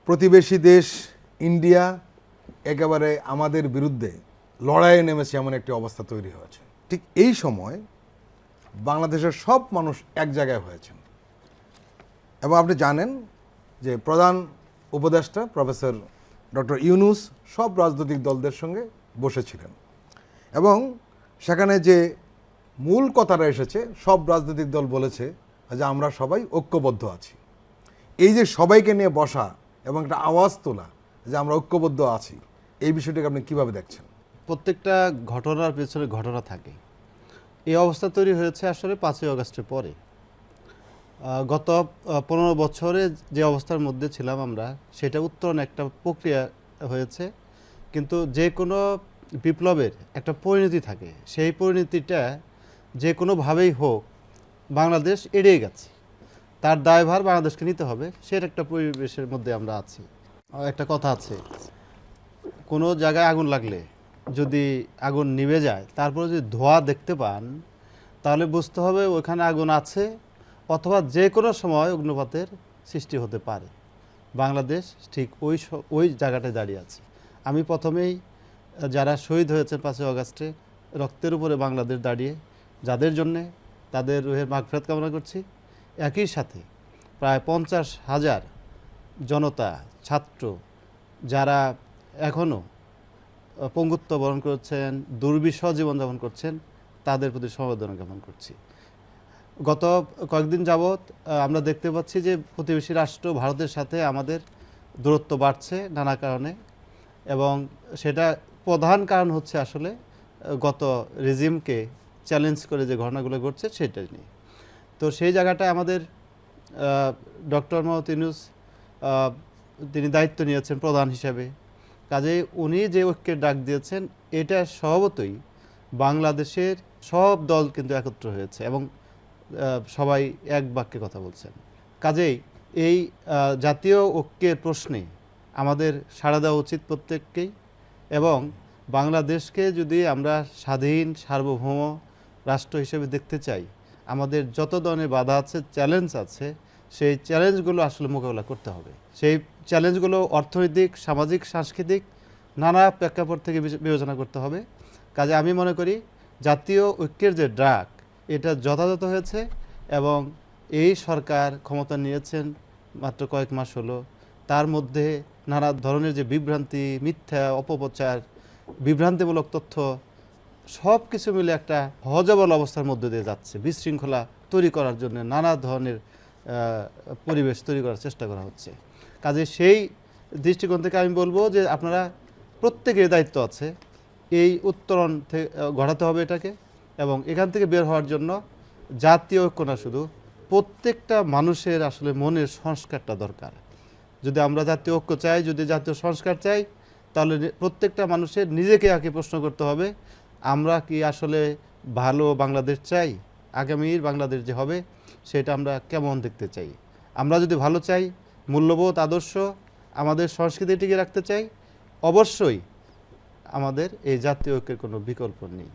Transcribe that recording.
প্রতিবেশী দেশ ইন্ডিয়া একেবারে আমাদের বিরুদ্ধে লড়াইয়ে নেমেছে এমন একটি অবস্থা তৈরি হয়েছে। ঠিক এই সময় বাংলাদেশের সব মানুষ এক জায়গায় হয়েছেন এবং আপনি জানেন যে প্রধান উপদেষ্টা প্রফেসর ডক্টর ইউনূস সব রাজনৈতিক দলদের সঙ্গে বসেছিলেন এবং সেখানে যে মূল কথাটা এসেছে, সব রাজনৈতিক দল বলেছে যে আমরা সবাই ঐক্যবদ্ধ আছি। এই যে সবাইকে নিয়ে বসা এবং একটা আওয়াজ তোলা যে আমরা ঐক্যবদ্ধ আছি, এই বিষয়টাকে আপনি কীভাবে দেখছেন? প্রত্যেকটা ঘটনার পেছনে ঘটনা থাকে। এই অবস্থা তৈরি হয়েছে আসলে 5ই আগস্টের পরে। গত 15 বছরে যে অবস্থার মধ্যে ছিলাম আমরা, সেটা উত্তরণ একটা প্রক্রিয়া হয়েছে, কিন্তু যে কোনো বিপ্লবের একটা পরিণতি থাকে। সেই পরিণতিটা যে কোনোভাবেই হোক বাংলাদেশ এড়িয়ে গেছে, তার দায়ভার বাংলাদেশকে নিতে হবে। সেটা একটা পরিবেশের মধ্যে আমরা আছি। একটা কথা আছে, কোনো জায়গায় আগুন লাগলে যদি আগুন নিভে যায়, তারপরে যদি ধোঁয়া দেখতে পান, তাহলে বুঝতে হবে ওখানে আগুন আছে, অথবা যে কোনো সময় অগ্নুপাতের সৃষ্টি হতে পারে। বাংলাদেশ ঠিক ওই জায়গাটায় দাঁড়িয়ে আছে। আমি প্রথমেই যারা শহীদ হয়েছেন 5ই আগস্টে, রক্তের উপরে বাংলাদেশ দাঁড়িয়ে, যাদের জন্যে তাদের রুহের মাগফিরাত কামনা করছি। একই সাথে প্রায় 50,000 জনতা, ছাত্র যারা এখনও পঙ্গুত্ব বরণ করছেন, দুর্বিষহ জীবনযাপন করছেন, তাদের প্রতি সমবেদনা জ্ঞাপন করছি। গত কয়েকদিন যাবৎ আমরা দেখতে পাচ্ছি যে প্রতিবেশী রাষ্ট্র ভারতের সাথে আমাদের দূরত্ব বাড়ছে নানা কারণে, এবং সেটা প্রধান কারণ হচ্ছে আসলে গত রেজিমকে চ্যালেঞ্জ করে যে ঘটনাগুলো ঘটছে সেটাই নিয়ে। তো সেই জায়গাটায় আমাদের ডক্টর মোহাম্মদ ইউনূস তিনি দায়িত্ব নিয়েছেন প্রধান হিসাবে। কাজেই উনি যে ঐক্যের ডাক দিয়েছেন, এটা স্বভাবতই বাংলাদেশের সব দল কিন্তু একত্র হয়েছে এবং সবাই এক বাক্যে কথা বলছেন। কাজেই এই জাতীয় ঐক্যের প্রশ্নে আমাদের সাড়া দেওয়া উচিত প্রত্যেককেই, এবং বাংলাদেশকে যদি আমরা স্বাধীন সার্বভৌম রাষ্ট্র হিসেবে দেখতে চাই, আমাদের যত ধরনের বাধা আছে, চ্যালেঞ্জ আছে, সেই চ্যালেঞ্জগুলো আসলে মোকাবেলা করতে হবে। সেই চ্যালেঞ্জগুলো অর্থনৈতিক, সামাজিক, সাংস্কৃতিক নানা প্রেক্ষাপট থেকে বিবেচনা করতে হবে। কাজে আমি মনে করি জাতীয় ঐক্যের যে ডাক, এটা যথাযথ হয়েছে, এবং এই সরকার ক্ষমতা নিয়েছেন মাত্র কয়েক মাস হলো, তার মধ্যে নানা ধরনের যে বিভ্রান্তি, মিথ্যা অপপ্রচার, বিভ্রান্তিমূলক তথ্য, সব কিছু মিলে একটা হযবল অবস্থার মধ্যে দিয়ে যাচ্ছে। বিশৃঙ্খলা তৈরি করার জন্য নানা ধরনের পরিবেশ তৈরি করার চেষ্টা করা হচ্ছে। কাজে সেই দৃষ্টিকোণ থেকে আমি বলবো যে আপনারা প্রত্যেকের দায়িত্ব আছে, এই উত্তরণ ঘটাতে হবে এটাকে, এবং এখান থেকে বের হওয়ার জন্য জাতীয় ঐক্য না, শুধু প্রত্যেকটা মানুষের আসলে মনের সংস্কারটা দরকার। যদি আমরা জাতীয় ঐক্য চাই, যদি জাতীয় সংস্কার চাই, তাহলে প্রত্যেকটা মানুষের নিজেকে আগে প্রশ্ন করতে হবে, আমরা কি আসলে ভালো বাংলাদেশ চাই? আগামীর বাংলাদেশ যে হবে সেটা আমরা কেমন দেখতে চাই? আমরা যদি ভালো চাই, মূল্যবোধ, আদর্শ, আমাদের সংস্কৃতি টিকে রাখতে চাই, অবশ্যই আমাদের এই জাতীয় ঐক্যের কোনো বিকল্প নেই।